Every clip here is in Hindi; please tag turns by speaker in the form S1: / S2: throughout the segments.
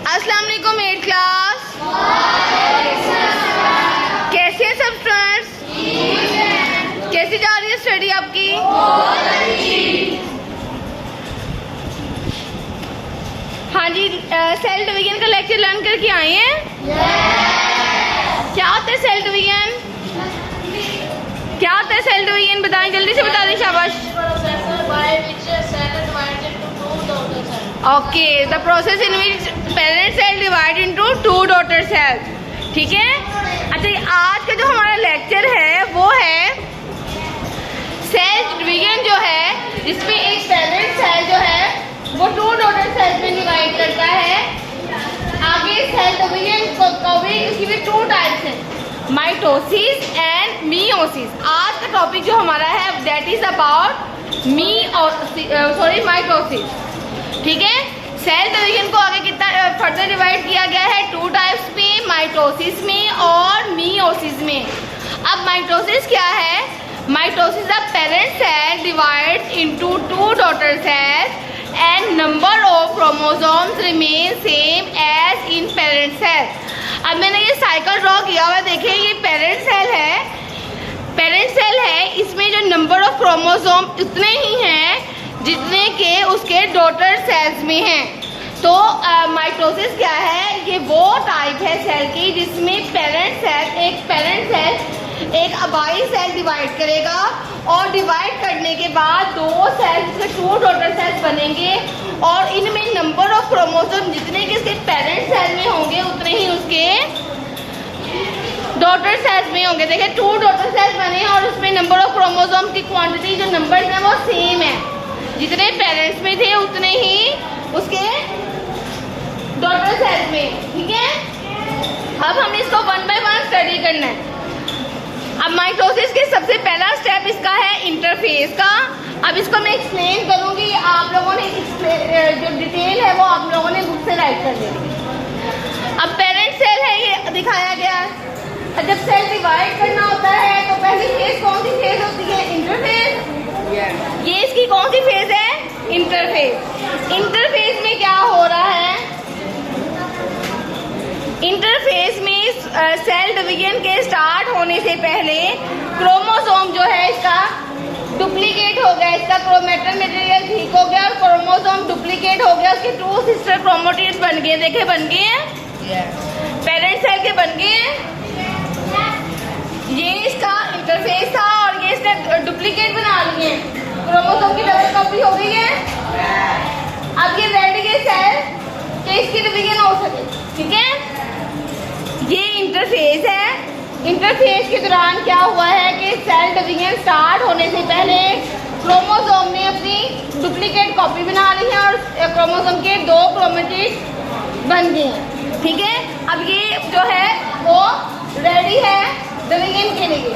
S1: अस्सलाम वालेकुम 8th क्लास। कैसे हैं सब स्टूडेंट्स? कैसी जा रही है स्टडी आपकी? हाँ जी, सेल डिवीजन का लेक्चर लर्न करके आए हैं? क्या होता है सेल डिवीजन? क्या होता है सेल डिवीजन? बताएं, जल्दी से बता दें, शाबाश। Okay, the process in which parent cell divide into 2 daughter cells. ठीक है। अच्छा, आज का जो हमारा लेक्चर है वो है सेल डिवीजन जो है, जिसमें एक पेरेंट सेल जो है वो 2 डॉटर सेल्स में डिवाइड करता है। आगे सेल डिवीजन को भी 2 टाइप्स हैं, माइटोसिस एंड मियोसिस। आज का टॉपिक जो हमारा है दैट इज अबाउट माइटोसिस। ठीक है। सेल डिवीजन को आगे कितना फर्दर डिवाइड किया गया है 2 टाइप्स में, माइटोसिस में और मियोसिस में। अब माइटोसिस क्या है? Mitosis the parent cell divides into 2 daughter cells and number of chromosomes remain same as in parent cell. अब मैंने ये साइकिल ड्रॉ किया हुआ, देखिए ये पेरेंट सेल है। पेरेंट सेल है, इसमें जो नंबर ऑफ क्रोमोसोम उतने ही हैं जितने के उसके डॉटर सेल्स में हैं। तो माइटोसिस क्या है? ये वो टाइप है सेल की जिसमें पेरेंट सेल एक अबाई सेल डिवाइड करेगा और डिवाइड करने के बाद 2 सेल्स के 2 डॉटर सेल्स बनेंगे और इनमें नंबर ऑफ क्रोमोसोम जितने के इसके पेरेंट सेल में होंगे उतने ही उसके डॉटर सेल्स में होंगे। देखिए 2 डॉटर सेल्स बने और उसमें नंबर ऑफ क्रोमोसोम की क्वांटिटी जो नंबर है वो सेम है, जितने पेरेंट्स में थे उतने ही उसके डॉटर सेल्स में। ठीक है। अब हम इसको 1 बाय 1 स्टडी करना है। अब माइटोसिस के सबसे पहला स्टेप इसका है इंटरफेस का। अब इसको मैं एक्सप्लेन करूंगी, आप लोगों ने जो डिटेल है वो आप लोगों ने बुक से राइट कर लेनी। अब पेरेंट सेल है, ये दिखाया गया है। जब सेल डिवाइड करना होता है तो पहली फेज कौन सी फेज होती है? इंटरफेज। ये इसकी कौन सी फेज है? इंटरफेज। इंटरफेज में क्या हो रहा है? इंटरफेज में सेल डिवीजन के स्टार्ट होने से पहले क्रोमोसोम जो है इसका डुप्लीकेट हो गया, इसका क्रोमेटिन मटेरियल ठीक हो गया और क्रोमोसोम डुप्लीकेट हो गया, उसके 2 सिस्टर क्रोमोटिड्स बन गए। देखे बन गए हैं, पेरेंट सेल के बन गए हैं। ये इसका इंटरफेस था और ये इसने डुप्लीकेट बना लिए, क्रोमोसोम की डबल कॉपी हो गई है। अब ये रेडी है सेल कि इसकी डिवीजन हो सके। ठीक है। ये इंटरफेस है। इंटरफेस के दौरान क्या हुआ है कि सेल डिवीजन स्टार्ट होने से पहले क्रोमोसोम ने अपनी डुप्लीकेट कॉपी बना ली है और क्रोमोसोम के 2 क्रोमेटिड्स बन गए हैं। ठीक है। अब ये जो है वो रेडी है डिवीजन के लिए।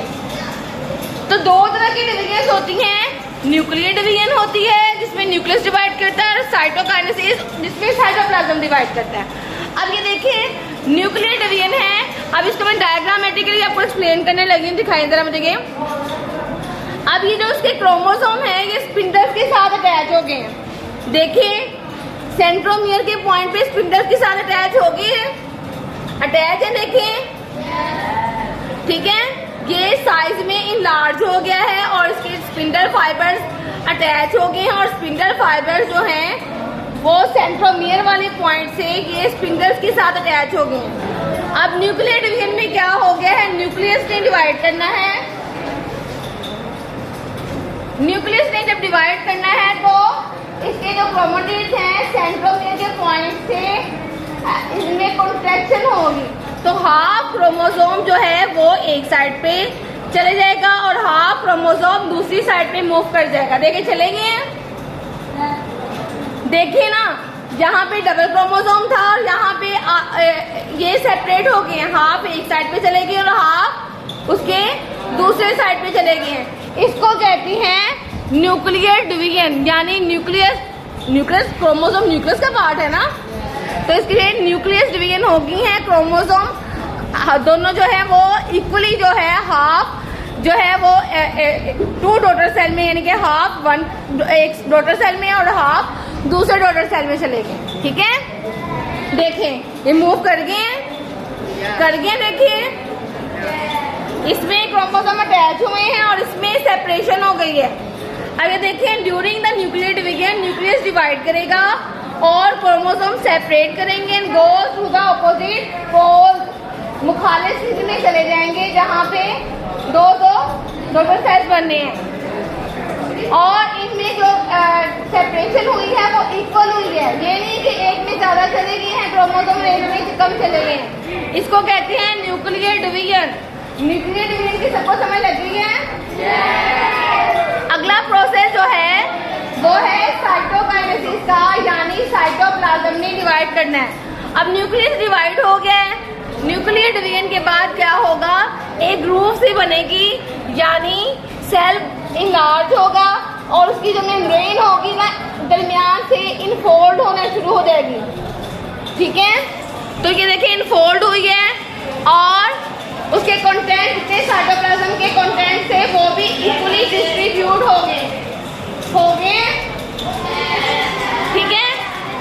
S1: तो 2 तरह की डिवीजन होती हैं, न्यूक्लियर डिवीजन होती है जिसमें न्यूक्लियस डिवाइड करता है और साइटोकाइनेसिस जिसमें साइटोप्लाज्म डिवाइड करता है। अब ये देखिए न्यूक्लियर डिवीजन है। अब इसको मैं डायग्रामेटिकली आपको एक्सप्लेन करने लगी हूँ, दिखाई जरा मुझे। अब ये जो उसके क्रोमोसोम है ये स्पिंडल्स के साथ अटैच हो गए हैं। देखिए सेंट्रोमियर के पॉइंट पे स्पिंडल्स के साथ अटैच हो गए हैं, अटैच है। देखिए ठीक है। ये साइज में इनलार्ज हो गया है और इसके स्पिंडल फाइबर्स अटैच हो गए हैं और स्पिंडल फाइबर्स जो हैं वो सेंट्रोमियर वाले पॉइंट से ये स्पिंडल्स के साथ अटैच हो गए हैं। अब न्यूक्लियर डिवीजन में क्या हो गया है? न्यूक्लियस ने डिवाइड करना है। न्यूक्लियस ने जब डिवाइड करना है तो इसके जो क्रोमेटिड्स हैं सेंट्रोमियर के पॉइंट से इनमें कॉन्ट्रैक्शन होगी, तो हाफ क्रोमोसोम जो है वो एक साइड पे चले जाएगा और हाफ क्रोमोसोम दूसरी साइड पे मूव कर जाएगा। देखिए चलेंगे, देखिए ना, यहाँ पे डबल क्रोमोसोम था और यहाँ पे ये सेपरेट हो गए हैं, हाफ एक साइड पे चले गए और हाफ उसके दूसरे साइड पे चले गए हैं। इसको कहती हैं न्यूक्लियर डिवीजन, यानी न्यूक्लियस क्रोमोसोम न्यूक्लियस का पार्ट है ना, तो इसके लिए न्यूक्लियस डिवीजन हो गई है। क्रोमोसोम दोनों जो है वो इक्वली जो है हाफ जो है वो 2 डॉटर सेल में, यानी कि हाफ एक डॉटर सेल में और हाफ दूसरे डॉटर सेल में चले गए। ठीक है। देखें ये मूव कर गए हैं, देखिए इसमें क्रोमोसोम अटैच हुए हैं और इसमें सेपरेशन हो गई है। अब ये देखें during the nuclear division nucleus divide करेगा और क्रोमोसोम सेपरेट करेंगे and go through the opposite pole, मुखालिफ स्थिति में चले जाएंगे जहाँ पे दो डॉटर सेल्स बनने हैं और इनमें जो सेपरेशन हुई है वो इक्वल हुई है। ये नहीं कि एक में ज्यादा चले गए हैं क्रोमोसोम एक में कम चले गए हैं। इसको कहते हैं न्यूक्लियर डिवीजन। न्यूक्लियर डिवीजन की सबको समझ लग गई है। अगला प्रोसेस जो है वो है साइटोकाइनेसिस का, यानी साइटोप्लाज्म में डिवाइड करना है। अब न्यूक्लियस डिवाइड हो गया है, न्यूक्लियर डिवीजन के बाद क्या होगा, एक ग्रूव सी बनेगी यानी सेल इनलार्ज होगा और उसकी जो मेम्ब्रेन होगी ना दरमियान से इनफोल्ड होना शुरू हो जाएगी। ठीक है, तो ये देखिए इनफोल्ड हुई है और उसके कंटेंट जितने साइटोप्लाज्म के कंटेंट थे वो भी इक्वली डिस्ट्रीब्यूट हो गए। ठीक है,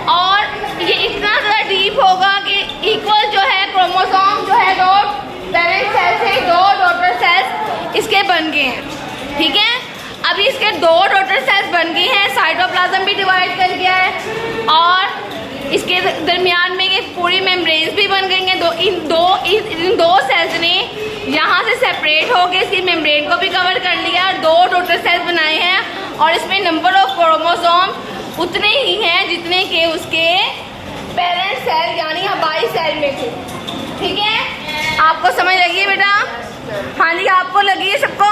S1: और ये इतना ज़्यादा डीप होगा कि इक्वल जो है क्रोमोसोम जो है दो पेरेंट सेल से दो डॉटर सेल्स इसके बन गए हैं। ठीक है, अभी इसके दो डॉटर सेल्स बन गई हैं, साइटोप्लाज्म भी डिवाइड कर गया है और इसके दरमियान में ये पूरी मेम्ब्रेन्स भी बन गई हैं। इन दो सेल्स ने यहाँ से सेपरेट हो गए इसकी मेम्ब्रेन को भी कवर कर लिया और दो डॉटर सेल्स बनाए हैं और इसमें नंबर ऑफ क्रोमोसोम उतने ही हैं जितने के उसके पेरेंट सेल यानी हवाई सेल में थे। ठीक है, आपको समझ लगी है बेटा? हाँ जी, आपको लगी है सबको?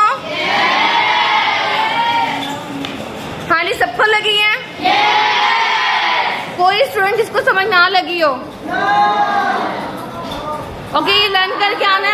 S1: हाँ जी, सबको लगी है? कोई स्टूडेंट जिसको समझ ना लगी हो? ओके, ये लर्न करके आना